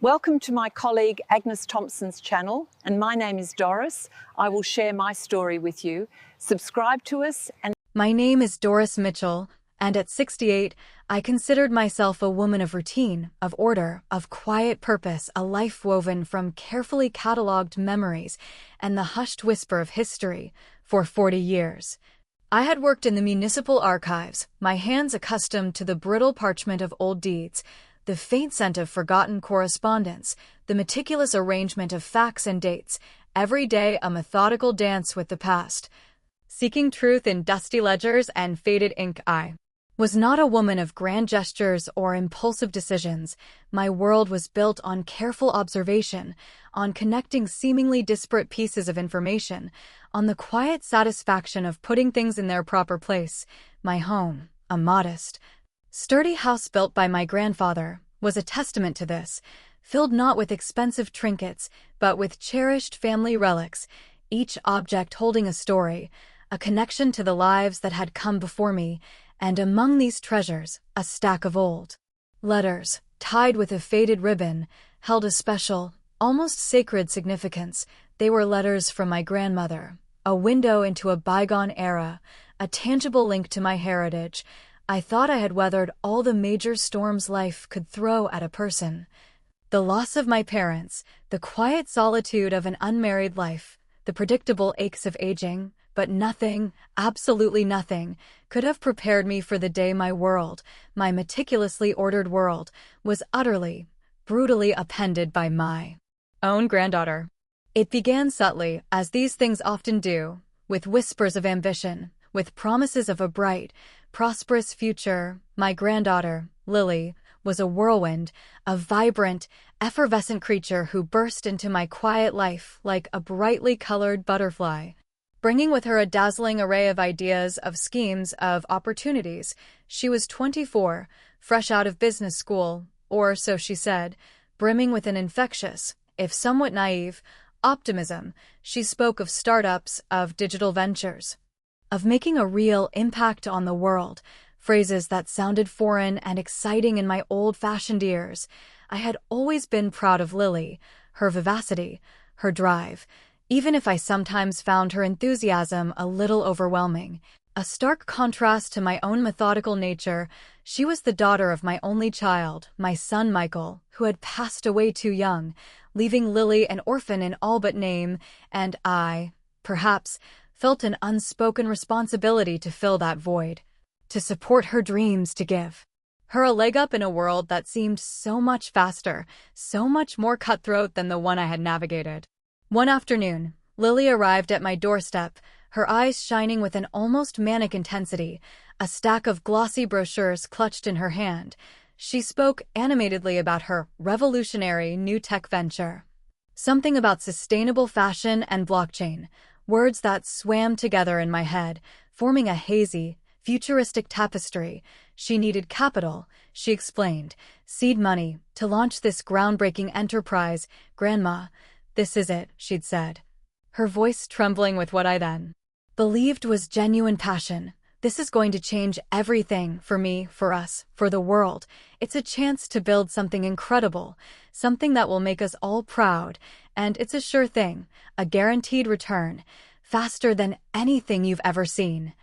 Welcome to my colleague Agnes Thompson's channel, and my name is Doris. I will share my story with you. Subscribe to us and My name is Doris Mitchell, and at 68, I considered myself a woman of routine, of order, of quiet purpose, a life woven from carefully catalogued memories and the hushed whisper of history for 40 years. I had worked in the municipal archives, my hands accustomed to the brittle parchment of old deeds, the faint scent of forgotten correspondence, the meticulous arrangement of facts and dates, every day a methodical dance with the past. Seeking truth in dusty ledgers and faded ink, I was not a woman of grand gestures or impulsive decisions. My world was built on careful observation, on connecting seemingly disparate pieces of information, on the quiet satisfaction of putting things in their proper place. My home, a modest, sturdy house built by my grandfather, was a testament to this, filled not with expensive trinkets, but with cherished family relics, each object holding a story, a connection to the lives that had come before me, and among these treasures, a stack of old letters, tied with a faded ribbon, held a special, almost sacred significance. They were letters from my grandmother, a window into a bygone era, a tangible link to my heritage. I thought I had weathered all the major storms life could throw at a person. The loss of my parents, the quiet solitude of an unmarried life, the predictable aches of aging, but nothing, absolutely nothing, could have prepared me for the day my world, my meticulously ordered world, was utterly, brutally upended by my own granddaughter. It began subtly, as these things often do, with whispers of ambition, with promises of a bright, prosperous future. My granddaughter, Lily, was a whirlwind, a vibrant, effervescent creature who burst into my quiet life like a brightly colored butterfly, bringing with her a dazzling array of ideas, of schemes, of opportunities. She was 24, fresh out of business school, or so she said, brimming with an infectious, if somewhat naive, optimism. She spoke of startups, of digital ventures, of making a real impact on the world, phrases that sounded foreign and exciting in my old-fashioned ears. I had always been proud of Lily, her vivacity, her drive, even if I sometimes found her enthusiasm a little overwhelming. A stark contrast to my own methodical nature, she was the daughter of my only child, my son Michael, who had passed away too young, leaving Lily an orphan in all but name, and I, perhaps, felt an unspoken responsibility to fill that void, to support her dreams, to give her a leg up in a world that seemed so much faster, so much more cutthroat than the one I had navigated. One afternoon, Lily arrived at my doorstep, her eyes shining with an almost manic intensity, a stack of glossy brochures clutched in her hand. She spoke animatedly about her revolutionary new tech venture. Something about sustainable fashion and blockchain, words that swam together in my head, forming a hazy, futuristic tapestry. She needed capital, she explained, seed money, to launch this groundbreaking enterprise. "Grandma, this is it," she'd said, her voice trembling with what I then believed was genuine passion. "This is going to change everything, for me, for us, for the world. It's a chance to build something incredible, something that will make us all proud, and it's a sure thing, a guaranteed return, faster than anything you've ever seen.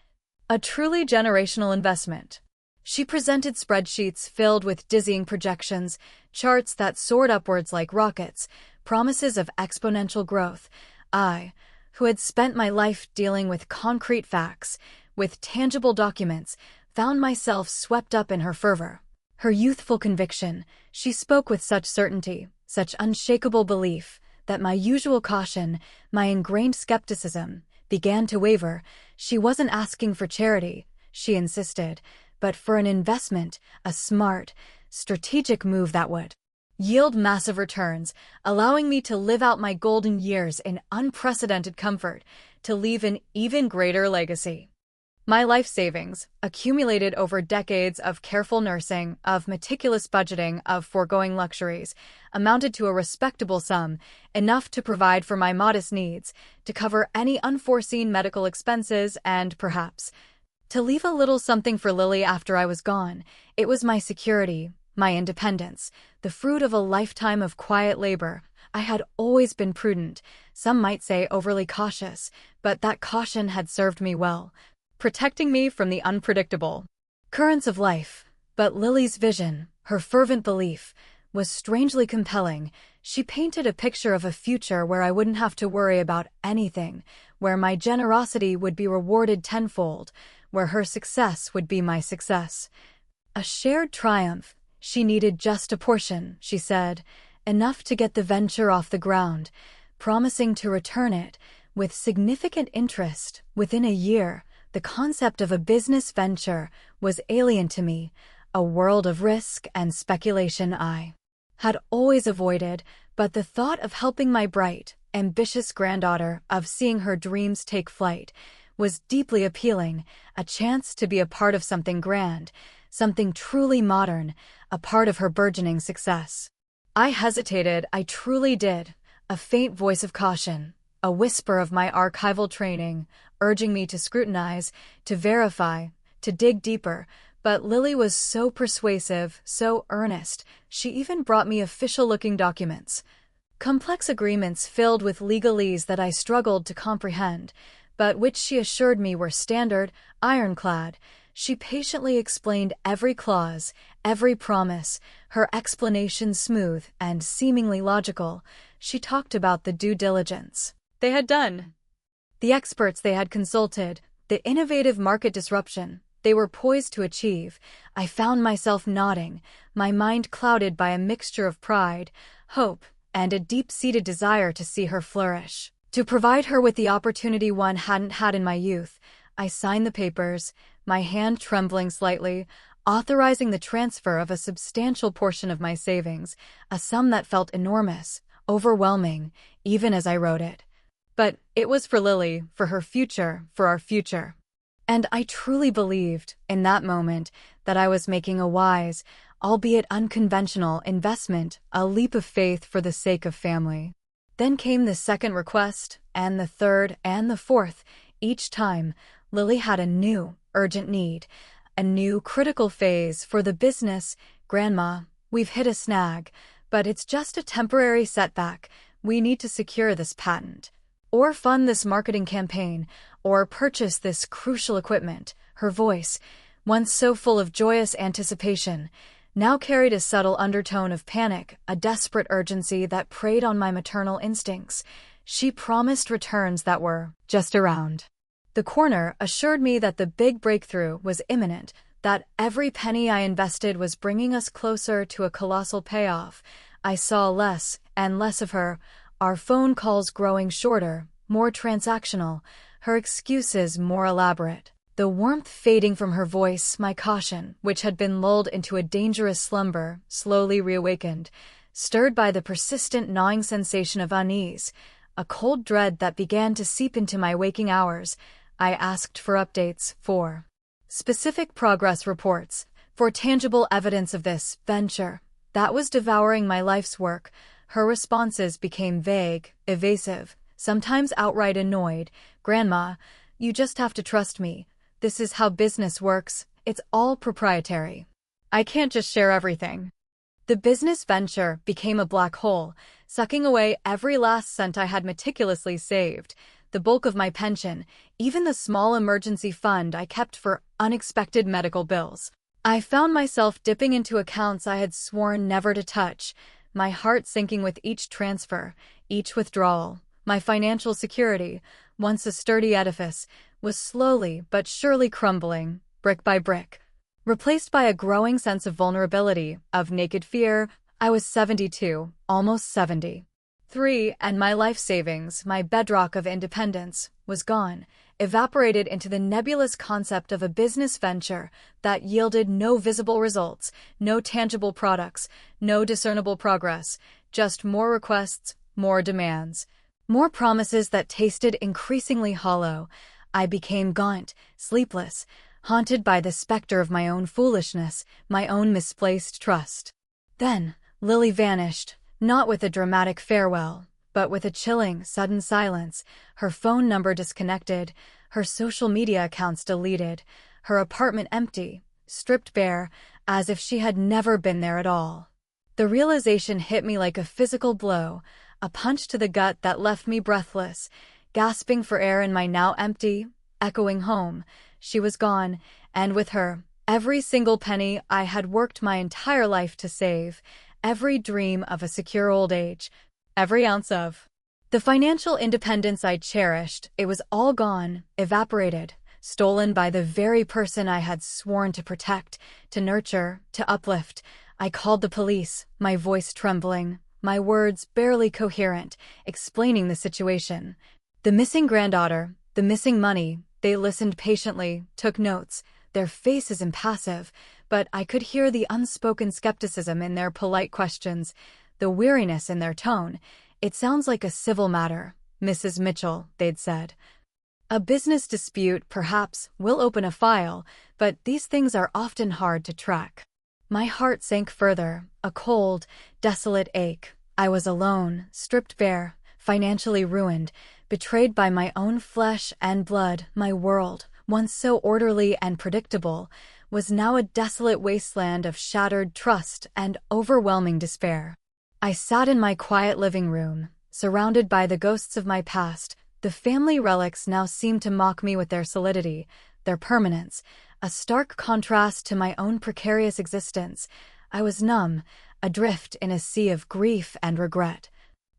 A truly generational investment." She presented spreadsheets filled with dizzying projections, charts that soared upwards like rockets, promises of exponential growth. I, who had spent my life dealing with concrete facts, with tangible documents, found myself swept up in her fervor, her youthful conviction. She spoke with such certainty, such unshakable belief, that my usual caution, my ingrained skepticism, began to waver. She wasn't asking for charity, she insisted, but for an investment, a smart, strategic move that would yield massive returns, allowing me to live out my golden years in unprecedented comfort, to leave an even greater legacy. My life savings, accumulated over decades of careful nursing, of meticulous budgeting, of foregoing luxuries, amounted to a respectable sum, enough to provide for my modest needs, to cover any unforeseen medical expenses, and perhaps to leave a little something for Lily after I was gone. It was my security, my independence, the fruit of a lifetime of quiet labor. I had always been prudent, some might say overly cautious, but that caution had served me well, protecting me from the unpredictable currents of life. But Lily's vision, her fervent belief, was strangely compelling. She painted a picture of a future where I wouldn't have to worry about anything, where my generosity would be rewarded tenfold, where her success would be my success. A shared triumph. She needed just a portion, she said, enough to get the venture off the ground, promising to return it with significant interest within a year. The concept of a business venture was alien to me, a world of risk and speculation I had always avoided, but the thought of helping my bright, ambitious granddaughter, of seeing her dreams take flight, was deeply appealing, a chance to be a part of something grand, something truly modern, a part of her burgeoning success. I hesitated, I truly did, a faint voice of caution, a whisper of my archival training, urging me to scrutinize, to verify, to dig deeper. But Lily was so persuasive, so earnest, she even brought me official-looking documents. Complex agreements filled with legalese that I struggled to comprehend, but which she assured me were standard, ironclad. She patiently explained every clause, every promise, her explanations smooth and seemingly logical. She talked about the due diligence they had done, the experts they had consulted, the innovative market disruption they were poised to achieve. I found myself nodding, my mind clouded by a mixture of pride, hope, and a deep-seated desire to see her flourish, to provide her with the opportunity one hadn't had in my youth. I signed the papers, my hand trembling slightly, authorizing the transfer of a substantial portion of my savings, a sum that felt enormous, overwhelming, even as I wrote it. But it was for Lily, for her future, for our future. And I truly believed, in that moment, that I was making a wise, albeit unconventional, investment, a leap of faith for the sake of family. Then came the second request, and the third, and the fourth. Each time, Lily had a new, urgent need, a new critical phase for the business. Grandma, we've hit a snag, but it's just a temporary setback. We need to secure this patent, or fund this marketing campaign, or purchase this crucial equipment. Her voice, once so full of joyous anticipation, now carried a subtle undertone of panic, a desperate urgency that preyed on my maternal instincts. She promised returns that were just around the corner, assured me that the big breakthrough was imminent, that every penny I invested was bringing us closer to a colossal payoff. I saw less and less of her, our phone calls growing shorter, more transactional, her excuses more elaborate. The warmth fading from her voice, my caution, which had been lulled into a dangerous slumber, slowly reawakened, stirred by the persistent gnawing sensation of unease, a cold dread that began to seep into my waking hours. I asked for updates, for specific progress reports, for tangible evidence of this venture that was devouring my life's work. Her responses became vague, evasive, sometimes outright annoyed. Grandma, you just have to trust me. This is how business works. It's all proprietary. I can't just share everything. The business venture became a black hole, sucking away every last cent I had meticulously saved, the bulk of my pension, even the small emergency fund I kept for unexpected medical bills. I found myself dipping into accounts I had sworn never to touch, my heart sinking with each transfer, each withdrawal. My financial security, once a sturdy edifice, was slowly but surely crumbling, brick by brick. Replaced by a growing sense of vulnerability, of naked fear. I was 72, almost 73, and my life savings, my bedrock of independence, was gone, evaporated into the nebulous concept of a business venture that yielded no visible results, no tangible products, no discernible progress, just more requests, more demands, more promises that tasted increasingly hollow. I became gaunt, sleepless, haunted by the specter of my own foolishness, my own misplaced trust. Then, Lily vanished, not with a dramatic farewell, but with a chilling, sudden silence, her phone number disconnected, her social media accounts deleted, her apartment empty, stripped bare, as if she had never been there at all. The realization hit me like a physical blow, a punch to the gut that left me breathless, gasping for air in my now empty, echoing home. She was gone, and with her, every single penny I had worked my entire life to save, every dream of a secure old age, every ounce of the financial independence I cherished. It was all gone, evaporated, stolen by the very person I had sworn to protect, to nurture, to uplift. I called the police, my voice trembling, my words barely coherent, explaining the situation. The missing granddaughter, the missing money. They listened patiently, took notes, their faces impassive, but I could hear the unspoken skepticism in their polite questions, the weariness in their tone. "It sounds like a civil matter, Mrs. Mitchell," they'd said. "A business dispute, perhaps, we'll open a file, but these things are often hard to track." My heart sank further, a cold, desolate ache. I was alone, stripped bare, financially ruined, betrayed by my own flesh and blood. My world, once so orderly and predictable, was now a desolate wasteland of shattered trust and overwhelming despair. I sat in my quiet living room, surrounded by the ghosts of my past. The family relics now seemed to mock me with their solidity, their permanence, a stark contrast to my own precarious existence. I was numb, adrift in a sea of grief and regret.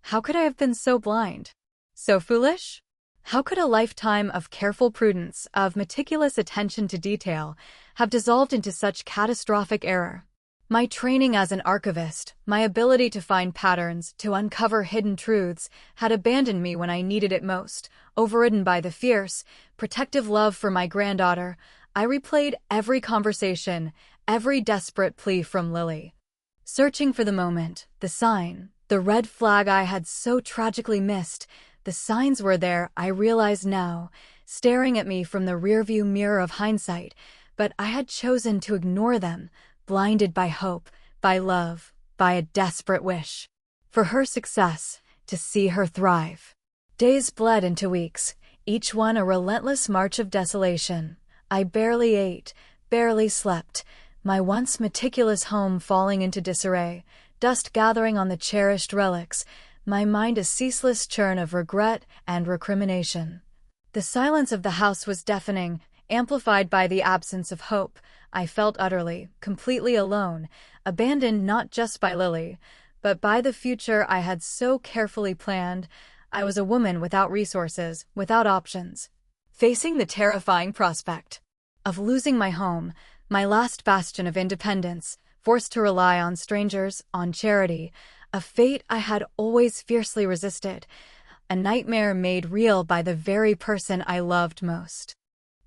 How could I have been so blind? So foolish? How could a lifetime of careful prudence, of meticulous attention to detail, have dissolved into such catastrophic error? My training as an archivist, my ability to find patterns, to uncover hidden truths, had abandoned me when I needed it most. Overridden by the fierce, protective love for my granddaughter, I replayed every conversation, every desperate plea from Lily. Searching for the moment, the sign, the red flag I had so tragically missed. The signs were there, I realize now, staring at me from the rearview mirror of hindsight, but I had chosen to ignore them, blinded by hope, by love, by a desperate wish for her success, to see her thrive. Days bled into weeks, each one a relentless march of desolation. I barely ate, barely slept, my once meticulous home falling into disarray, dust gathering on the cherished relics, my mind a ceaseless churn of regret and recrimination. The silence of the house was deafening, amplified by the absence of hope. I felt utterly, completely alone, abandoned not just by Lily, but by the future I had so carefully planned. I was a woman without resources, without options, facing the terrifying prospect of losing my home, my last bastion of independence, forced to rely on strangers, on charity, a fate I had always fiercely resisted, a nightmare made real by the very person I loved most.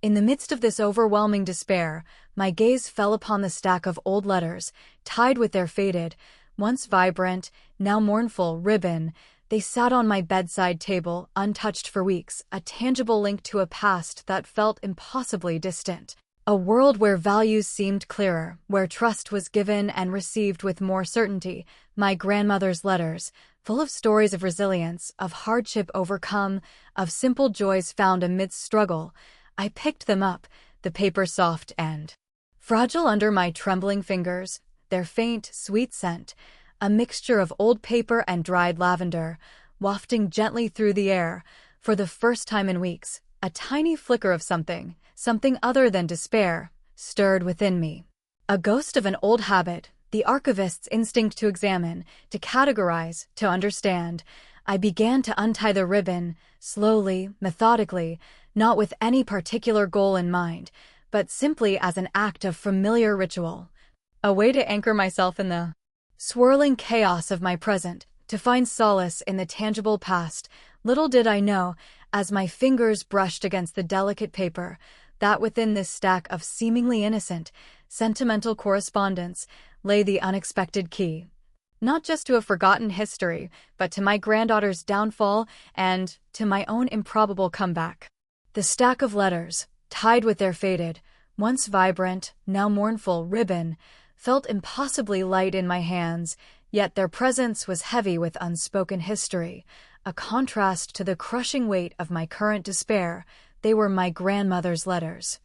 In the midst of this overwhelming despair, my gaze fell upon the stack of old letters, tied with their faded, once vibrant, now mournful ribbon. They sat on my bedside table, untouched for weeks, a tangible link to a past that felt impossibly distant. A world where values seemed clearer, where trust was given and received with more certainty. My grandmother's letters, full of stories of resilience, of hardship overcome, of simple joys found amidst struggle. I picked them up, the paper soft and fragile under my trembling fingers, their faint, sweet scent, a mixture of old paper and dried lavender, wafting gently through the air. For the first time in weeks, a tiny flicker of something other than despair, stirred within me. A ghost of an old habit, the archivist's instinct to examine, to categorize, to understand. I began to untie the ribbon, slowly, methodically, not with any particular goal in mind, but simply as an act of familiar ritual. A way to anchor myself in the swirling chaos of my present, to find solace in the tangible past. Little did I know, as my fingers brushed against the delicate paper, that within this stack of seemingly innocent, sentimental correspondence lay the unexpected key. Not just to a forgotten history, but to my granddaughter's downfall and to my own improbable comeback. The stack of letters, tied with their faded, once vibrant, now mournful ribbon, felt impossibly light in my hands, yet their presence was heavy with unspoken history, a contrast to the crushing weight of my current despair. They were my grandmother's letters,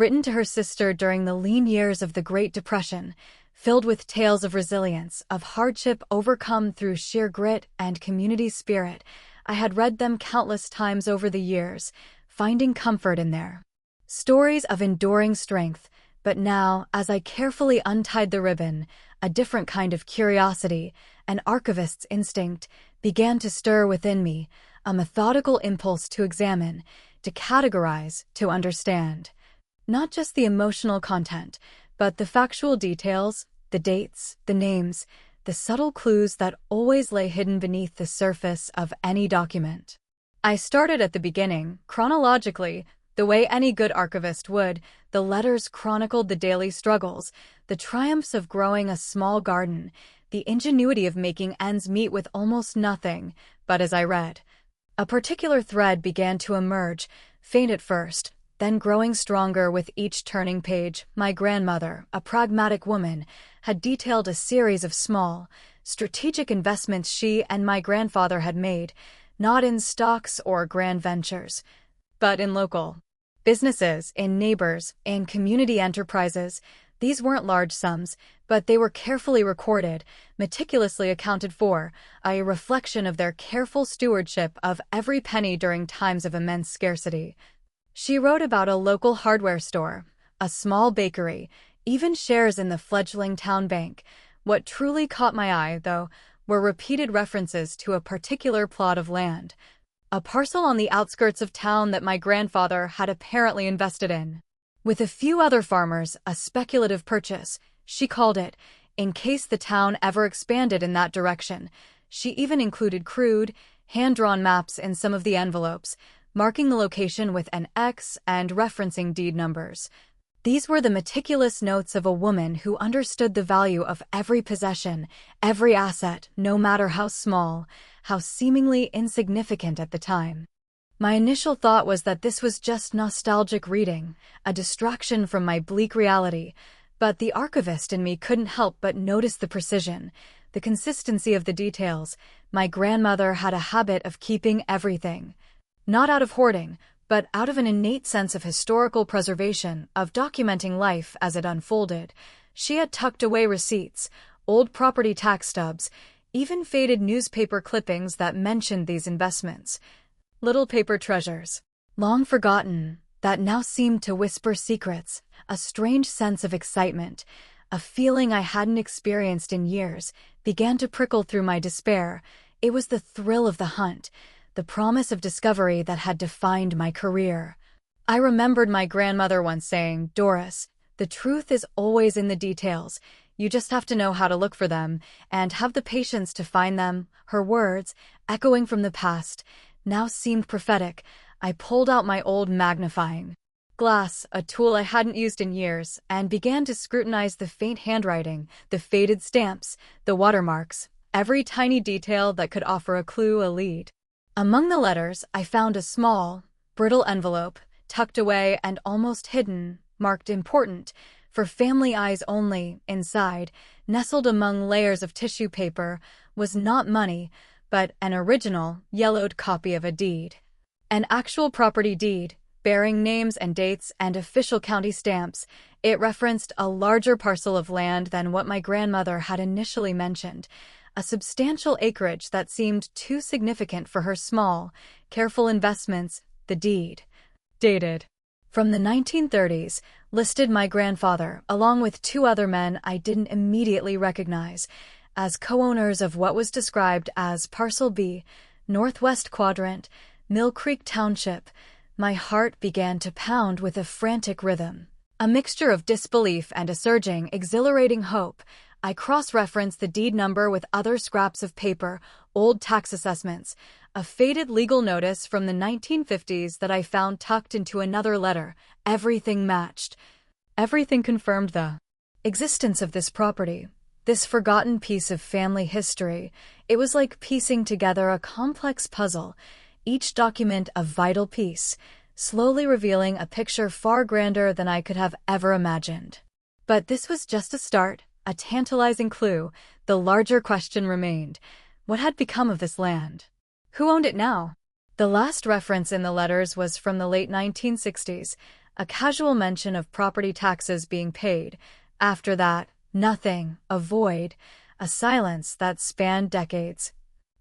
written to her sister during the lean years of the Great Depression, filled with tales of resilience, of hardship overcome through sheer grit and community spirit. I had read them countless times over the years, finding comfort in their stories of enduring strength. But now, as I carefully untied the ribbon, a different kind of curiosity, an archivist's instinct, began to stir within me, a methodical impulse to examine, to categorize, to understand. Not just the emotional content, but the factual details, the dates, the names, the subtle clues that always lay hidden beneath the surface of any document. I started at the beginning, chronologically, the way any good archivist would. The letters chronicled the daily struggles, the triumphs of growing a small garden, the ingenuity of making ends meet with almost nothing. But as I read, a particular thread began to emerge, faint at first, then growing stronger with each turning page. My grandmother, a pragmatic woman, had detailed a series of small, strategic investments she and my grandfather had made, not in stocks or grand ventures, but in local businesses, in neighbors, in community enterprises. These weren't large sums, but they were carefully recorded, meticulously accounted for, a reflection of their careful stewardship of every penny during times of immense scarcity. She wrote about a local hardware store, a small bakery, even shares in the fledgling town bank. What truly caught my eye, though, were repeated references to a particular plot of land, a parcel on the outskirts of town that my grandfather had apparently invested in. With a few other farmers, a speculative purchase, she called it, in case the town ever expanded in that direction. She even included crude, hand-drawn maps in some of the envelopes, marking the location with an X and referencing deed numbers. These were the meticulous notes of a woman who understood the value of every possession, every asset, no matter how small, how seemingly insignificant at the time. My initial thought was that this was just nostalgic reading, a distraction from my bleak reality, but the archivist in me couldn't help but notice the precision, the consistency of the details. My grandmother had a habit of keeping everything, not out of hoarding, but out of an innate sense of historical preservation, of documenting life as it unfolded. She had tucked away receipts, old property tax stubs, even faded newspaper clippings that mentioned these investments. Little paper treasures, long forgotten, that now seemed to whisper secrets. A strange sense of excitement, a feeling I hadn't experienced in years, began to prickle through my despair. It was the thrill of the hunt, the promise of discovery that had defined my career. I remembered my grandmother once saying, "Doris, the truth is always in the details. You just have to know how to look for them, and have the patience to find them." Her words, echoing from the past, now seemed prophetic. I pulled out my old magnifying glass, a tool I hadn't used in years, and began to scrutinize the faint handwriting, the faded stamps, the watermarks, every tiny detail that could offer a clue, a lead. Among the letters, I found a small, brittle envelope, tucked away and almost hidden, marked important, for family eyes only. Inside, nestled among layers of tissue paper, was not money, but an original, yellowed copy of a deed. An actual property deed, bearing names and dates and official county stamps. It referenced a larger parcel of land than what my grandmother had initially mentioned, a substantial acreage that seemed too significant for her small, careful investments. The deed, dated from the 1930s, listed my grandfather, along with two other men I didn't immediately recognize, as co-owners of what was described as Parcel B, Northwest Quadrant, Mill Creek Township. My heart began to pound with a frantic rhythm, a mixture of disbelief and a surging, exhilarating hope. I cross-referenced the deed number with other scraps of paper, old tax assessments, a faded legal notice from the 1950s that I found tucked into another letter. Everything matched. Everything confirmed the existence of this property, this forgotten piece of family history. It was like piecing together a complex puzzle, each document a vital piece, slowly revealing a picture far grander than I could have ever imagined. But this was just a start, a tantalizing clue. The larger question remained: what had become of this land? Who owned it now? The last reference in the letters was from the late 1960s, a casual mention of property taxes being paid. After that, nothing, a void, a silence that spanned decades.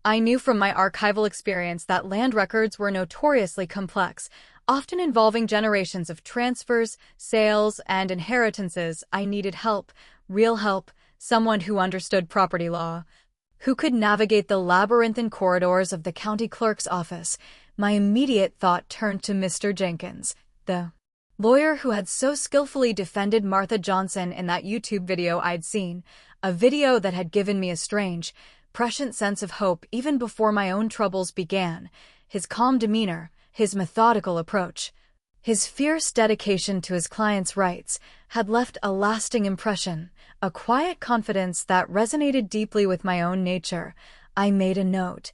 I knew from my archival experience that land records were notoriously complex, often involving generations of transfers, sales, and inheritances. I needed help, real help, someone who understood property law, who could navigate the labyrinthine corridors of the county clerk's office. My immediate thought turned to Mr. Jenkins, the lawyer who had so skillfully defended Martha Johnson in that YouTube video I'd seen, a video that had given me a strange, prescient sense of hope even before my own troubles began. His calm demeanor, his methodical approach, his fierce dedication to his client's rights had left a lasting impression, a quiet confidence that resonated deeply with my own nature. I made a note,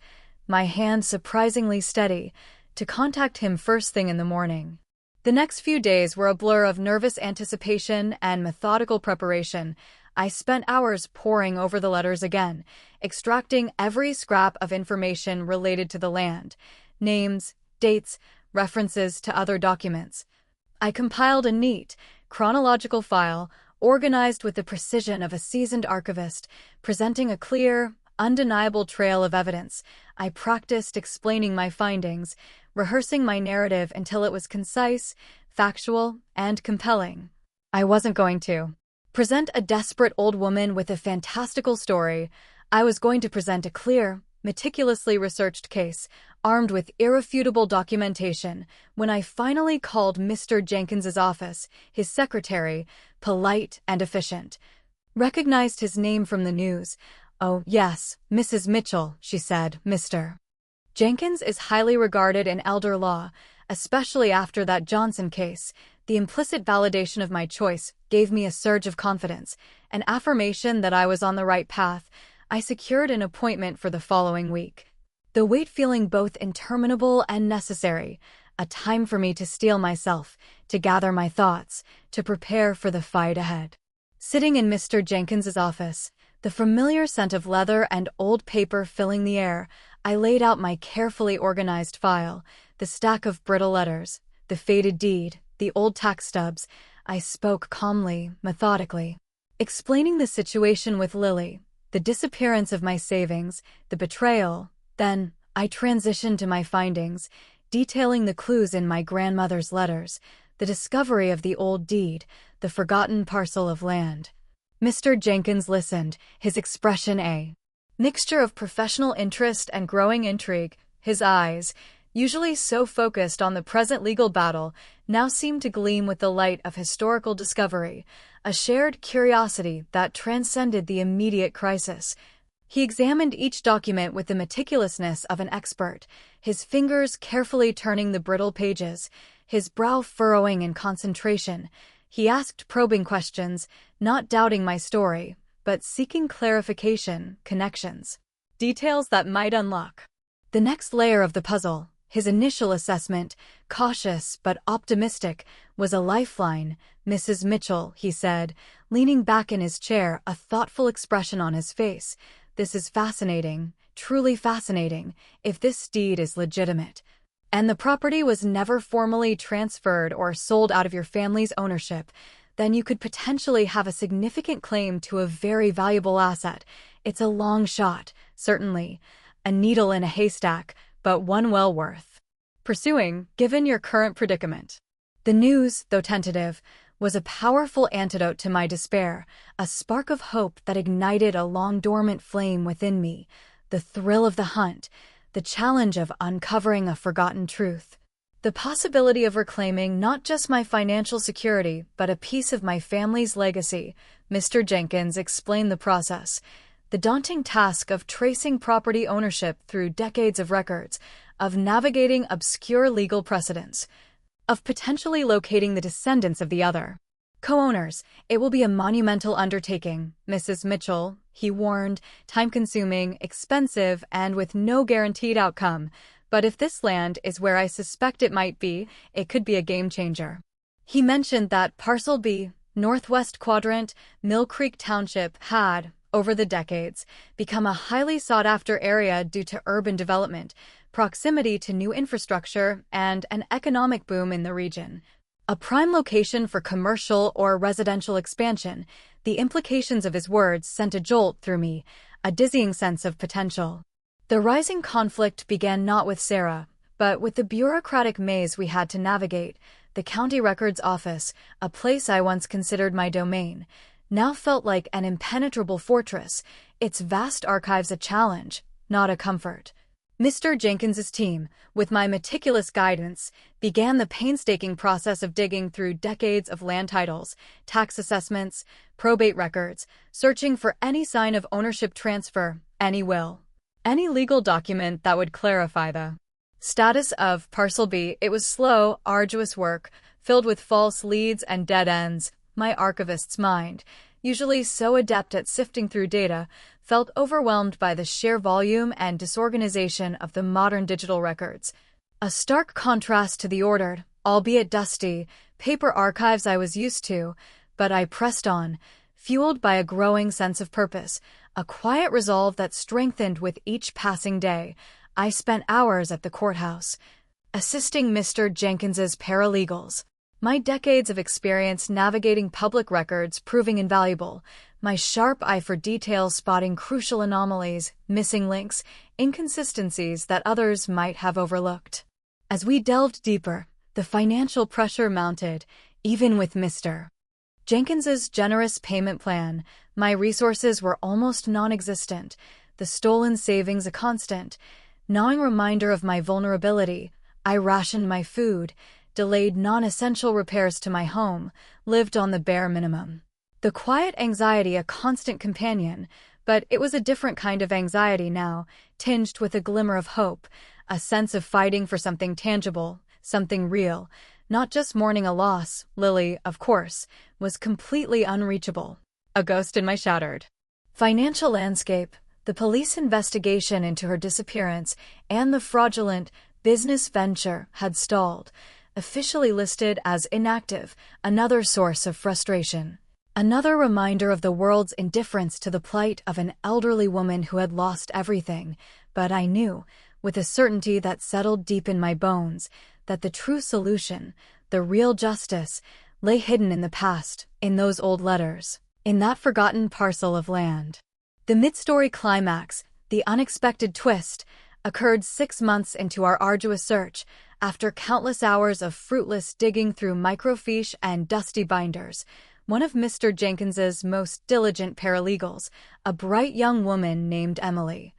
my hand surprisingly steady, to contact him first thing in the morning. The next few days were a blur of nervous anticipation and methodical preparation. I spent hours poring over the letters again, extracting every scrap of information related to the land, names, dates, references to other documents. I compiled a neat, chronological file, organized with the precision of a seasoned archivist, presenting a clear, undeniable trail of evidence. I practiced explaining my findings, rehearsing my narrative until it was concise, factual, and compelling. I wasn't going to present a desperate old woman with a fantastical story. I was going to present a clear, meticulously researched case, armed with irrefutable documentation. When I finally called Mr. Jenkins's office, his secretary, polite and efficient, recognized his name from the news. "Oh, yes, Mrs. Mitchell," she said. "Mr. Jenkins is highly regarded in elder law, especially after that Johnson case." The implicit validation of my choice gave me a surge of confidence, an affirmation that I was on the right path. I secured an appointment for the following week, the wait feeling both interminable and necessary, a time for me to steel myself, to gather my thoughts, to prepare for the fight ahead. Sitting in Mr. Jenkins's office, the familiar scent of leather and old paper filling the air, I laid out my carefully organized file, the stack of brittle letters, the faded deed, the old tax stubs. I spoke calmly, methodically, explaining the situation with Lily, the disappearance of my savings, the betrayal. Then, I transitioned to my findings, detailing the clues in my grandmother's letters, the discovery of the old deed, the forgotten parcel of land. Mr. Jenkins listened, his expression a mixture of professional interest and growing intrigue. His eyes, usually so focused on the present legal battle, now seemed to gleam with the light of historical discovery, a shared curiosity that transcended the immediate crisis. He examined each document with the meticulousness of an expert, his fingers carefully turning the brittle pages, his brow furrowing in concentration. He asked probing questions, not doubting my story, but seeking clarification, connections, details that might unlock the next layer of the puzzle. His initial assessment, cautious but optimistic, was a lifeline. "Mrs. Mitchell," he said, leaning back in his chair, a thoughtful expression on his face. "This is fascinating, truly fascinating, if this deed is legitimate, and the property was never formally transferred or sold out of your family's ownership, then you could potentially have a significant claim to a very valuable asset. It's a long shot, certainly, a needle in a haystack, but one well worth pursuing, given your current predicament." The news, though tentative, was a powerful antidote to my despair, a spark of hope that ignited a long-dormant flame within me, the thrill of the hunt, the challenge of uncovering a forgotten truth, the possibility of reclaiming not just my financial security, but a piece of my family's legacy. Mr. Jenkins explained the process, the daunting task of tracing property ownership through decades of records, of navigating obscure legal precedents, of potentially locating the descendants of the other co-owners. "It will be a monumental undertaking, Mrs. Mitchell," he warned, "time-consuming, expensive, and with no guaranteed outcome. But if this land is where I suspect it might be, it could be a game-changer." He mentioned that Parcel B, Northwest Quadrant, Mill Creek Township, had, over the decades, become a highly sought-after area due to urban development, proximity to new infrastructure, and an economic boom in the region. A prime location for commercial or residential expansion. The implications of his words sent a jolt through me, a dizzying sense of potential. The rising conflict began not with Sarah, but with the bureaucratic maze we had to navigate. The county records office, a place I once considered my domain, now felt like an impenetrable fortress, its vast archives a challenge, not a comfort. Mr. Jenkins's team, with my meticulous guidance, began the painstaking process of digging through decades of land titles, tax assessments, probate records, searching for any sign of ownership transfer, any will, any legal document that would clarify the status of Parcel B. It was slow, arduous work, filled with false leads and dead ends. My archivist's mind, usually so adept at sifting through data, felt overwhelmed by the sheer volume and disorganization of the modern digital records. A stark contrast to the ordered, albeit dusty, paper archives I was used to, but I pressed on, fueled by a growing sense of purpose, a quiet resolve that strengthened with each passing day. I spent hours at the courthouse, assisting Mr. Jenkins's paralegals. My decades of experience navigating public records proving invaluable, my sharp eye for detail spotting crucial anomalies, missing links, inconsistencies that others might have overlooked. As we delved deeper, the financial pressure mounted, even with Mr. Jenkins's generous payment plan. My resources were almost non-existent, the stolen savings a constant, gnawing reminder of my vulnerability. I rationed my food, delayed non-essential repairs to my home, lived on the bare minimum. The quiet anxiety a constant companion, but it was a different kind of anxiety now, tinged with a glimmer of hope, a sense of fighting for something tangible, something real, not just mourning a loss. Lily, of course, was completely unreachable, a ghost in my shattered financial landscape. The police investigation into her disappearance and the fraudulent business venture had stalled, officially listed as inactive, another source of frustration. Another reminder of the world's indifference to the plight of an elderly woman who had lost everything. But I knew, with a certainty that settled deep in my bones, that the true solution, the real justice, lay hidden in the past, in those old letters, in that forgotten parcel of land. The mid-story climax, the unexpected twist, occurred 6 months into our arduous search, after countless hours of fruitless digging through microfiche and dusty binders. One of Mr. Jenkins's most diligent paralegals, a bright young woman named Emily,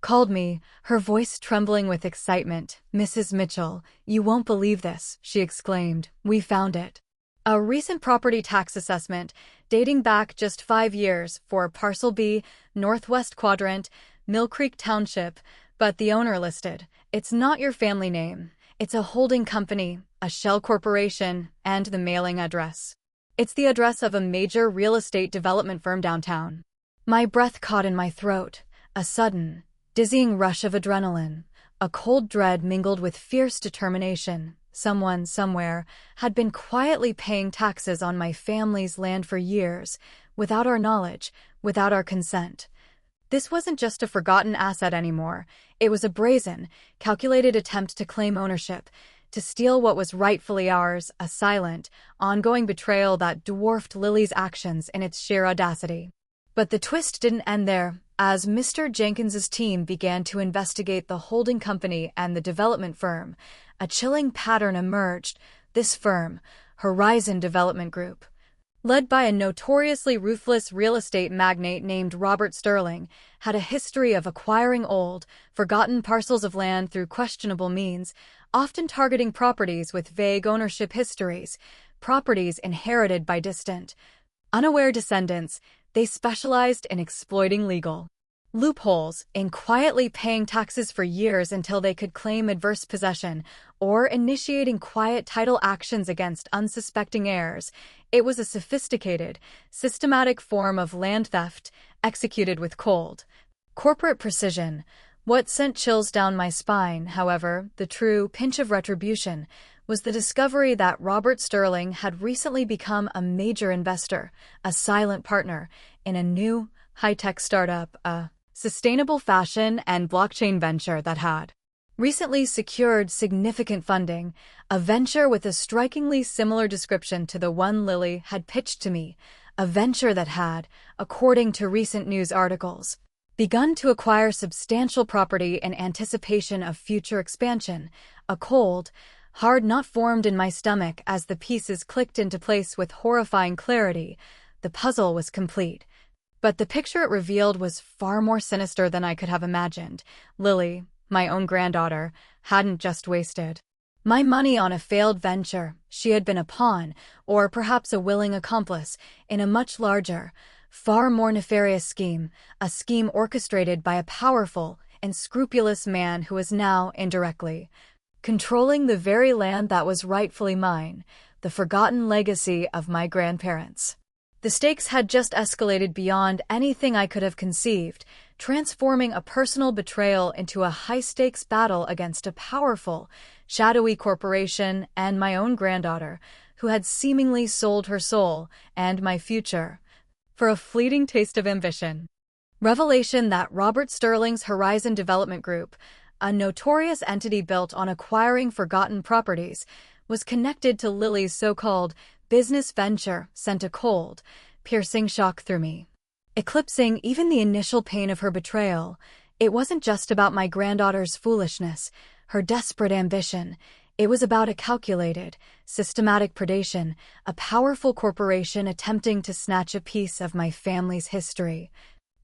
called me, her voice trembling with excitement. "Mrs. Mitchell, you won't believe this," she exclaimed. "We found it. A recent property tax assessment, dating back just 5 years, for Parcel B, Northwest Quadrant, Mill Creek Township, but the owner listed. It's not your family name. It's a holding company, a shell corporation, and the mailing address. It's the address of a major real estate development firm downtown." My breath caught in my throat, a sudden, dizzying rush of adrenaline, a cold dread mingled with fierce determination. Someone, somewhere, had been quietly paying taxes on my family's land for years, without our knowledge, without our consent. This wasn't just a forgotten asset anymore. It was a brazen, calculated attempt to claim ownership, to steal what was rightfully ours, a silent, ongoing betrayal that dwarfed Lily's actions in its sheer audacity. But the twist didn't end there. As Mr. Jenkins's team began to investigate the holding company and the development firm, a chilling pattern emerged. This firm, Horizon Development Group, led by a notoriously ruthless real estate magnate named Robert Sterling, had a history of acquiring old, forgotten parcels of land through questionable means, often targeting properties with vague ownership histories, properties inherited by distant, unaware descendants. They specialized in exploiting legal loopholes, in quietly paying taxes for years until they could claim adverse possession, or initiating quiet title actions against unsuspecting heirs. It was a sophisticated, systematic form of land theft, executed with cold, corporate precision. What sent chills down my spine, however, the true pinch of retribution, was the discovery that Robert Sterling had recently become a major investor, a silent partner, in a new, high-tech startup, a sustainable fashion and blockchain venture that had recently secured significant funding, a venture with a strikingly similar description to the one Lily had pitched to me, a venture that had, according to recent news articles, begun to acquire substantial property in anticipation of future expansion. A cold, hard knot formed in my stomach as the pieces clicked into place with horrifying clarity. The puzzle was complete. But the picture it revealed was far more sinister than I could have imagined. Lily, my own granddaughter, hadn't just wasted my money on a failed venture. She had been a pawn, or perhaps a willing accomplice, in a much larger, far more nefarious scheme, a scheme orchestrated by a powerful and scrupulous man who was now, indirectly, controlling the very land that was rightfully mine, the forgotten legacy of my grandparents. The stakes had just escalated beyond anything I could have conceived, transforming a personal betrayal into a high-stakes battle against a powerful, shadowy corporation and my own granddaughter, who had seemingly sold her soul and my future for a fleeting taste of ambition. Revelation that Robert Sterling's Horizon Development Group, a notorious entity built on acquiring forgotten properties, was connected to Lily's so-called business venture sent a cold, piercing shock through me. Eclipsing even the initial pain of her betrayal, it wasn't just about my granddaughter's foolishness, her desperate ambition. It was about a calculated, systematic predation, a powerful corporation attempting to snatch a piece of my family's history,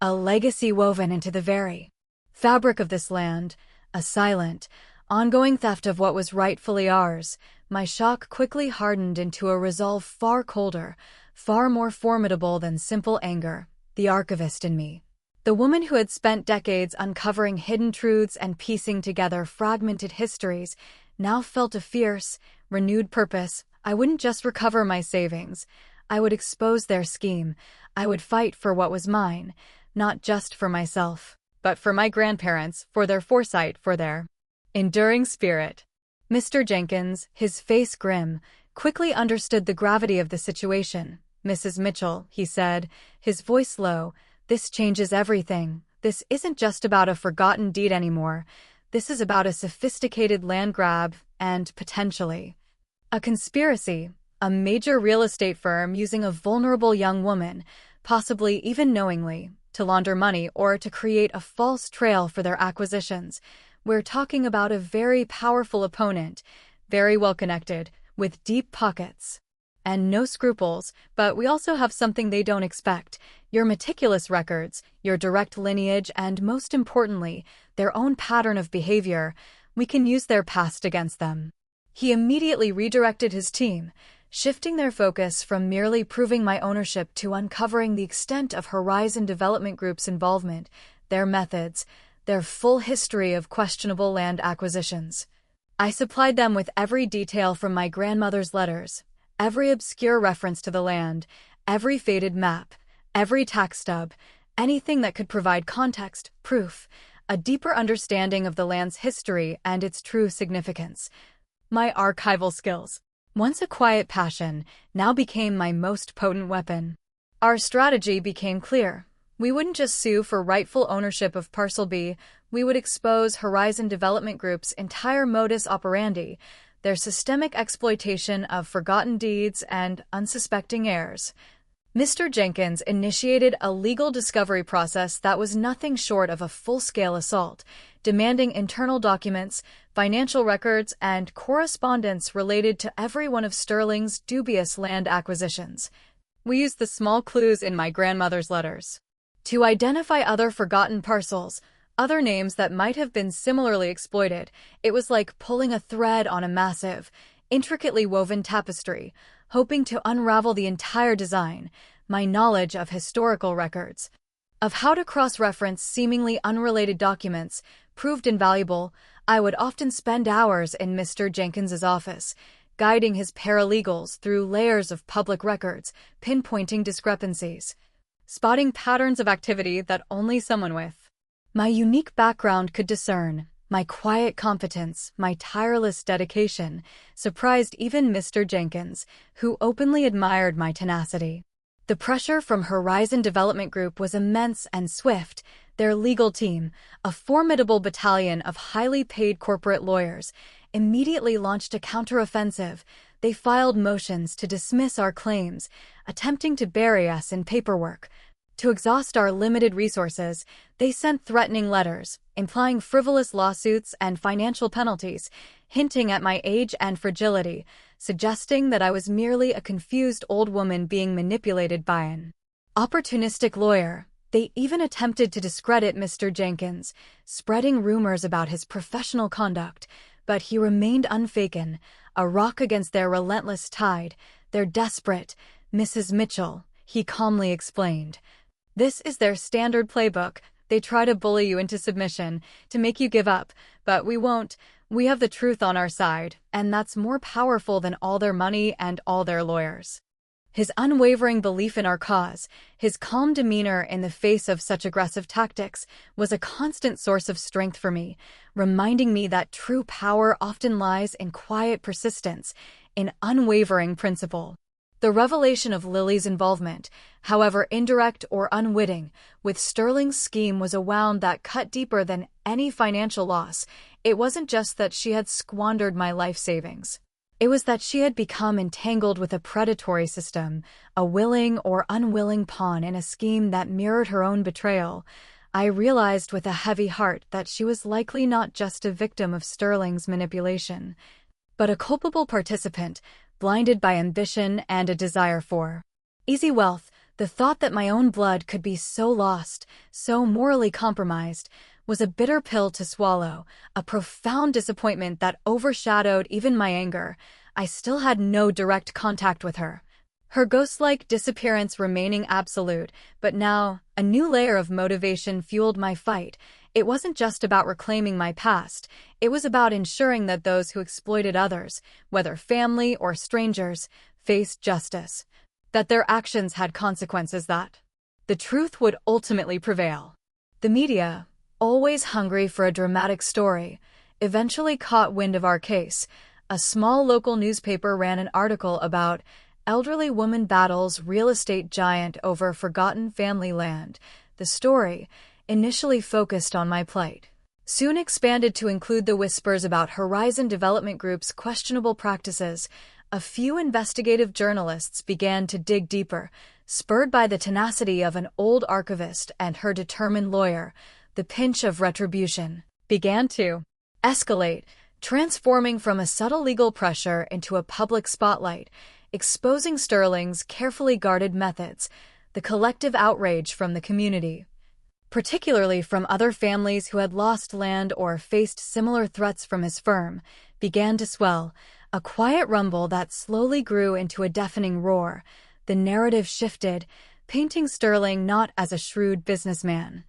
a legacy woven into the very fabric of this land, a silent, ongoing theft of what was rightfully ours. My shock quickly hardened into a resolve far colder, far more formidable than simple anger. The archivist in me, the woman who had spent decades uncovering hidden truths and piecing together fragmented histories, now felt a fierce, renewed purpose. I wouldn't just recover my savings. I would expose their scheme. I would fight for what was mine, not just for myself, but for my grandparents, for their foresight, for their enduring spirit. Mr. Jenkins, his face grim, quickly understood the gravity of the situation. "Mrs. Mitchell," he said, his voice low, "this changes everything. This isn't just about a forgotten deed anymore. This is about a sophisticated land grab and, potentially, a conspiracy, a major real estate firm using a vulnerable young woman, possibly even knowingly, to launder money or to create a false trail for their acquisitions. We're talking about a very powerful opponent, very well connected, with deep pockets and no scruples, but we also have something they don't expect: your meticulous records, your direct lineage, and most importantly, their own pattern of behavior. We can use their past against them." He immediately redirected his team, shifting their focus from merely proving my ownership to uncovering the extent of Horizon Development Group's involvement, their methods, their full history of questionable land acquisitions. I supplied them with every detail from my grandmother's letters, every obscure reference to the land, every faded map, every tax stub, anything that could provide context, proof, a deeper understanding of the land's history and its true significance. My archival skills, once a quiet passion, now became my most potent weapon. Our strategy became clear. We wouldn't just sue for rightful ownership of Parcel B, we would expose Horizon Development Group's entire modus operandi, their systemic exploitation of forgotten deeds and unsuspecting heirs. Mr. Jenkins initiated a legal discovery process that was nothing short of a full-scale assault, demanding internal documents, financial records, and correspondence related to every one of Sterling's dubious land acquisitions. We used the small clues in my grandmother's letters to identify other forgotten parcels, other names that might have been similarly exploited. It was like pulling a thread on a massive, intricately woven tapestry, hoping to unravel the entire design. My knowledge of historical records, of how to cross-reference seemingly unrelated documents, proved invaluable. I would often spend hours in Mr. Jenkins's office, guiding his paralegals through layers of public records, pinpointing discrepancies, spotting patterns of activity that only someone with my unique background could discern. My quiet competence, my tireless dedication, surprised even Mr. Jenkins, who openly admired my tenacity. The pressure from Horizon Development Group was immense and swift. Their legal team, a formidable battalion of highly paid corporate lawyers, immediately launched a counteroffensive. They filed motions to dismiss our claims, attempting to bury us in paperwork. To exhaust our limited resources, they sent threatening letters, implying frivolous lawsuits and financial penalties, hinting at my age and fragility, suggesting that I was merely a confused old woman being manipulated by an opportunistic lawyer. They even attempted to discredit Mr. Jenkins, spreading rumors about his professional conduct, but he remained unshaken, a rock against their relentless tide. "They're desperate, Mrs. Mitchell," he calmly explained. "This is their standard playbook. They try to bully you into submission, to make you give up, but we won't. We have the truth on our side, and that's more powerful than all their money and all their lawyers." His unwavering belief in our cause, his calm demeanor in the face of such aggressive tactics, was a constant source of strength for me, reminding me that true power often lies in quiet persistence, in unwavering principle. The revelation of Lily's involvement, however indirect or unwitting, with Sterling's scheme was a wound that cut deeper than any financial loss. It wasn't just that she had squandered my life savings. It was that she had become entangled with a predatory system, a willing or unwilling pawn in a scheme that mirrored her own betrayal. I realized with a heavy heart that she was likely not just a victim of Sterling's manipulation, but a culpable participant, blinded by ambition and a desire for easy wealth. The thought that my own blood could be so lost, so morally compromised, was a bitter pill to swallow, a profound disappointment that overshadowed even my anger. I still had no direct contact with her, her ghost-like disappearance remaining absolute, but now, a new layer of motivation fueled my fight. It wasn't just about reclaiming my past, it was about ensuring that those who exploited others, whether family or strangers, faced justice, that their actions had consequences, that the truth would ultimately prevail. The media, always hungry for a dramatic story, eventually caught wind of our case. A small local newspaper ran an article about elderly woman battles real estate giant over forgotten family land. The story, initially focused on my plight, soon expanded to include the whispers about Horizon Development Group's questionable practices. A few investigative journalists began to dig deeper, spurred by the tenacity of an old archivist and her determined lawyer. The pinch of retribution began to escalate, transforming from a subtle legal pressure into a public spotlight, exposing Sterling's carefully guarded methods. The collective outrage from the community, particularly from other families who had lost land or faced similar threats from his firm, began to swell, a quiet rumble that slowly grew into a deafening roar. The narrative shifted, painting Sterling not as a shrewd businessman,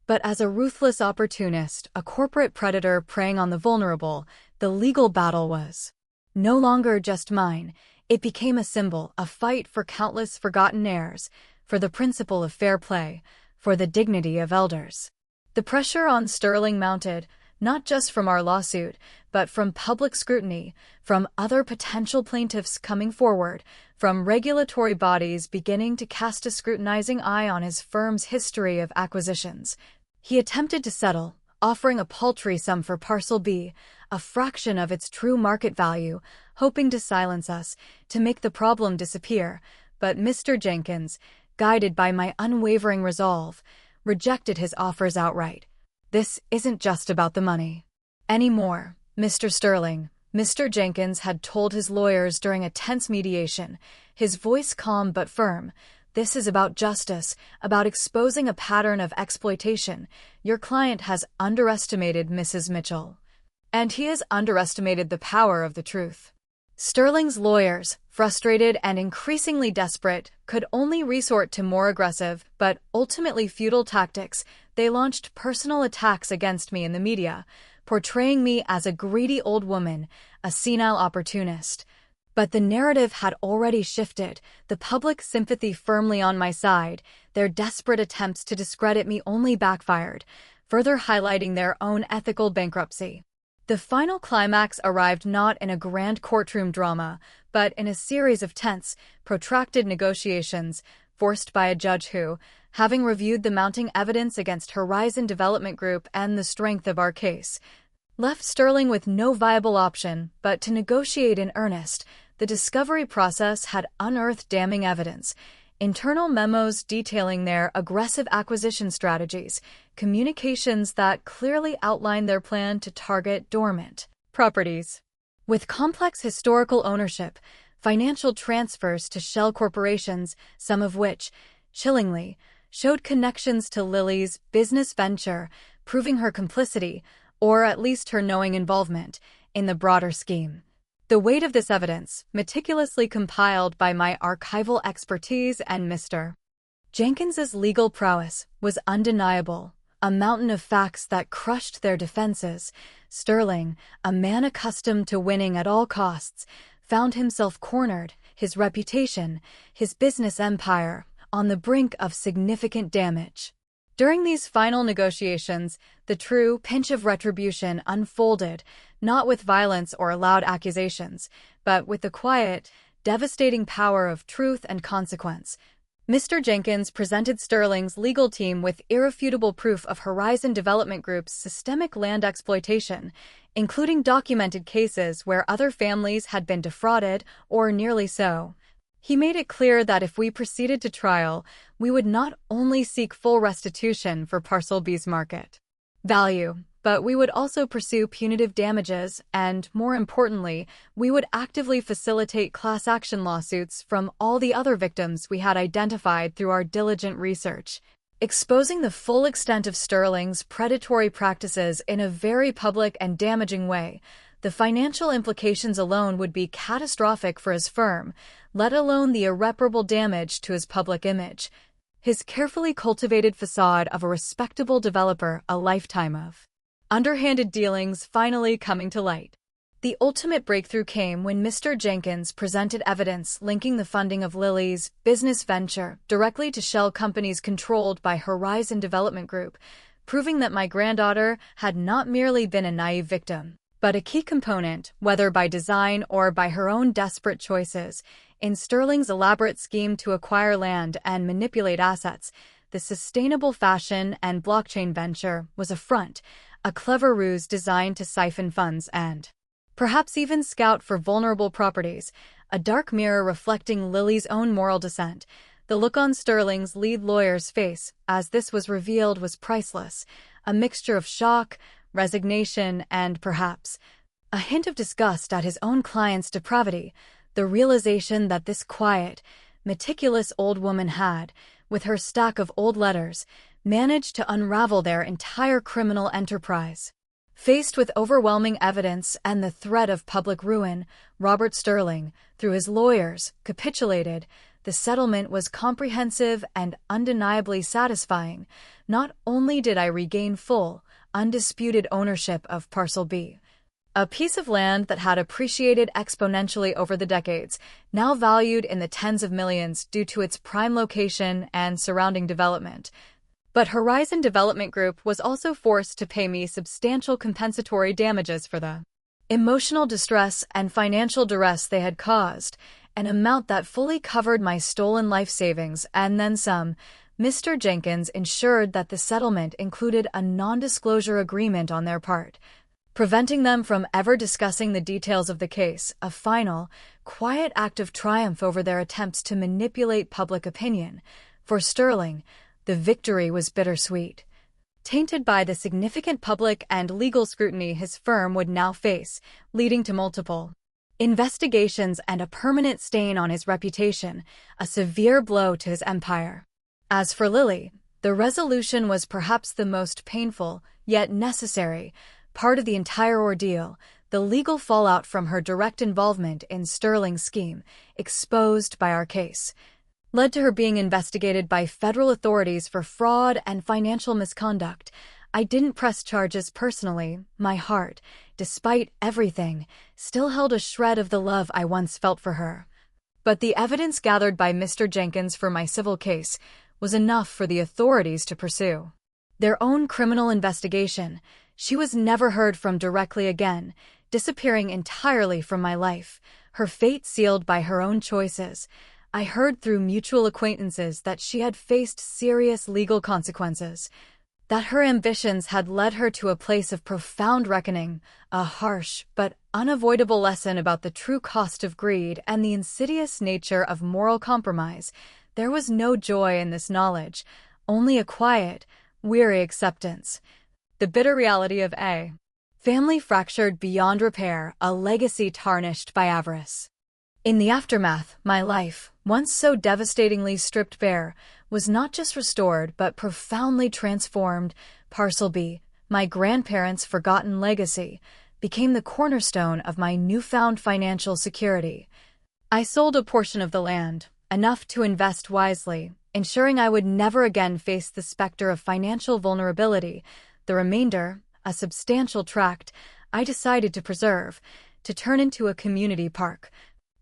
but as a ruthless opportunist, a corporate predator preying on the vulnerable. The legal battle was no longer just mine. It became a symbol, a fight for countless forgotten heirs, for the principle of fair play, for the dignity of elders. The pressure on Sterling mounted, not just from our lawsuit, but from public scrutiny, from other potential plaintiffs coming forward, from regulatory bodies beginning to cast a scrutinizing eye on his firm's history of acquisitions. He attempted to settle, offering a paltry sum for Parcel B, a fraction of its true market value, hoping to silence us, to make the problem disappear. But Mr. Jenkins, guided by my unwavering resolve, rejected his offers outright. "This isn't just about the money anymore, Mr. Sterling," Mr. Jenkins had told his lawyers during a tense mediation, his voice calm but firm. "This is about justice, about exposing a pattern of exploitation. Your client has underestimated Mrs. Mitchell, and he has underestimated the power of the truth." Sterling's lawyers, frustrated and increasingly desperate, could only resort to more aggressive, but ultimately futile tactics. They launched personal attacks against me in the media, portraying me as a greedy old woman, a senile opportunist. But the narrative had already shifted, the public sympathy firmly on my side. Their desperate attempts to discredit me only backfired, further highlighting their own ethical bankruptcy. The final climax arrived not in a grand courtroom drama, but in a series of tense, protracted negotiations. forced by a judge who, having reviewed the mounting evidence against Horizon Development Group and the strength of our case, left Sterling with no viable option but to negotiate in earnest. The discovery process had unearthed damning evidence, internal memos detailing their aggressive acquisition strategies, communications that clearly outlined their plan to target dormant properties. With complex historical ownership, financial transfers to shell corporations, some of which, chillingly, showed connections to Lily's business venture, proving her complicity, or at least her knowing involvement, in the broader scheme. The weight of this evidence, meticulously compiled by my archival expertise and Mr. Jenkins's legal prowess, was undeniable, a mountain of facts that crushed their defenses. Sterling, a man accustomed to winning at all costs, found himself cornered, his reputation, his business empire, on the brink of significant damage. During these final negotiations, the true pinch of retribution unfolded, not with violence or loud accusations, but with the quiet, devastating power of truth and consequence. Mr. Jenkins presented Sterling's legal team with irrefutable proof of Horizon Development Group's systemic land exploitation, including documented cases where other families had been defrauded or nearly so. He made it clear that if we proceeded to trial, we would not only seek full restitution for Parcel B's market value, but we would also pursue punitive damages and, more importantly, we would actively facilitate class action lawsuits from all the other victims we had identified through our diligent research. Exposing the full extent of Sterling's predatory practices in a very public and damaging way, the financial implications alone would be catastrophic for his firm, let alone the irreparable damage to his public image. His carefully cultivated facade of a respectable developer, a lifetime of underhanded dealings finally coming to light. The ultimate breakthrough came when Mr. Jenkins presented evidence linking the funding of Lily's business venture directly to shell companies controlled by Horizon Development Group, proving that my granddaughter had not merely been a naive victim, but a key component, whether by design or by her own desperate choices, in Sterling's elaborate scheme to acquire land and manipulate assets. The sustainable fashion and blockchain venture was a front, a clever ruse designed to siphon funds and perhaps even scout for vulnerable properties, a dark mirror reflecting Lily's own moral descent. The look on Sterling's lead lawyer's face as this was revealed was priceless, a mixture of shock, resignation, and perhaps a hint of disgust at his own client's depravity, the realization that this quiet, meticulous old woman had, with her stack of old letters, managed to unravel their entire criminal enterprise. Faced with overwhelming evidence and the threat of public ruin, Robert Sterling, through his lawyers, capitulated. The settlement was comprehensive and undeniably satisfying. Not only did I regain full, undisputed ownership of Parcel B, a piece of land that had appreciated exponentially over the decades, now valued in the tens of millions due to its prime location and surrounding development. But Horizon Development Group was also forced to pay me substantial compensatory damages for the emotional distress and financial duress they had caused, an amount that fully covered my stolen life savings and then some. Mr. Jenkins ensured that the settlement included a non-disclosure agreement on their part, preventing them from ever discussing the details of the case, a final, quiet act of triumph over their attempts to manipulate public opinion. For Sterling, the victory was bittersweet, tainted by the significant public and legal scrutiny his firm would now face, leading to multiple investigations and a permanent stain on his reputation, a severe blow to his empire. As for Lily, the resolution was perhaps the most painful, yet necessary, part of the entire ordeal. The legal fallout from her direct involvement in Sterling's scheme, exposed by our case, led to her being investigated by federal authorities for fraud and financial misconduct. I didn't press charges personally. My heart, despite everything, still held a shred of the love I once felt for her. But the evidence gathered by Mr. Jenkins for my civil case was enough for the authorities to pursue their own criminal investigation. She was never heard from directly again, disappearing entirely from my life, her fate sealed by her own choices. I heard through mutual acquaintances that she had faced serious legal consequences, that her ambitions had led her to a place of profound reckoning, a harsh but unavoidable lesson about the true cost of greed and the insidious nature of moral compromise. There was no joy in this knowledge, only a quiet, weary acceptance. The bitter reality of a family fractured beyond repair, a legacy tarnished by avarice. In the aftermath, my life, once so devastatingly stripped bare, was not just restored but profoundly transformed. Parcel B, my grandparents' forgotten legacy, became the cornerstone of my newfound financial security. I sold a portion of the land, enough to invest wisely, ensuring I would never again face the specter of financial vulnerability. The remainder, a substantial tract, I decided to preserve, to turn into a community park,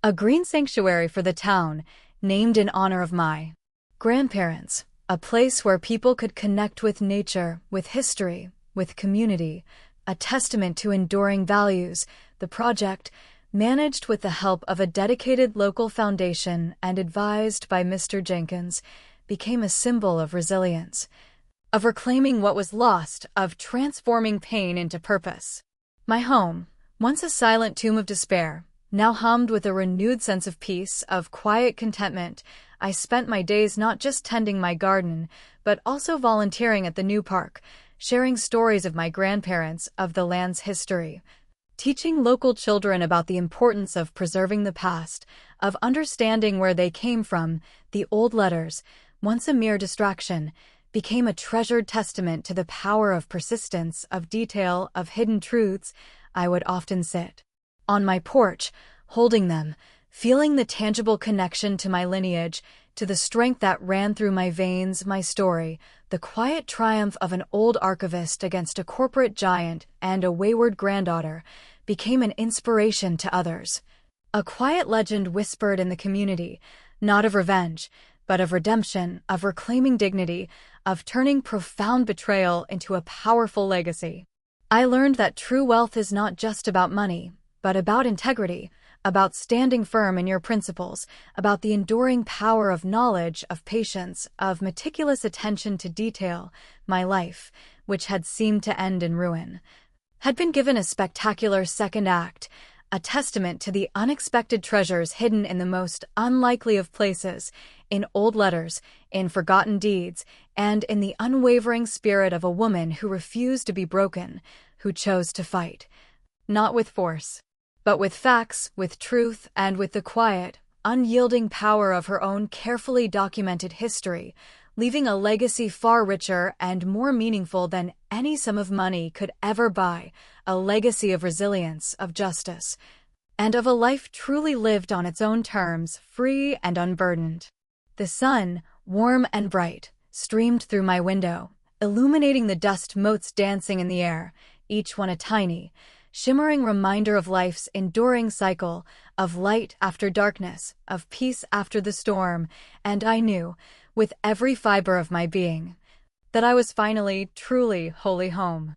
a green sanctuary for the town, named in honor of my grandparents, a place where people could connect with nature, with history, with community, a testament to enduring values. The project, managed with the help of a dedicated local foundation and advised by Mr. Jenkins, became a symbol of resilience, of reclaiming what was lost, of transforming pain into purpose. My home, once a silent tomb of despair, now hummed with a renewed sense of peace, of quiet contentment. I spent my days not just tending my garden, but also volunteering at the new park, sharing stories of my grandparents, of the land's history, teaching local children about the importance of preserving the past, of understanding where they came from. The old letters, once a mere distraction, became a treasured testament to the power of persistence, of detail, of hidden truths. I would often sit on my porch, holding them, feeling the tangible connection to my lineage, to the strength that ran through my veins. My story, the quiet triumph of an old archivist against a corporate giant and a wayward granddaughter, became an inspiration to others. A quiet legend whispered in the community, not of revenge, but of redemption, of reclaiming dignity, of turning profound betrayal into a powerful legacy. I learned that true wealth is not just about money, but about integrity, about standing firm in your principles, about the enduring power of knowledge, of patience, of meticulous attention to detail. My life, which had seemed to end in ruin, had been given a spectacular second act, a testament to the unexpected treasures hidden in the most unlikely of places, in old letters, in forgotten deeds, and in the unwavering spirit of a woman who refused to be broken, who chose to fight, not with force, but with facts, with truth, and with the quiet, unyielding power of her own carefully documented history, leaving a legacy far richer and more meaningful than any sum of money could ever buy, a legacy of resilience, of justice, and of a life truly lived on its own terms, free and unburdened. The sun, warm and bright, streamed through my window, illuminating the dust motes dancing in the air, each one a tiny, shimmering reminder of life's enduring cycle, of light after darkness, of peace after the storm. And I knew, with every fiber of my being, that I was finally, truly, wholly home.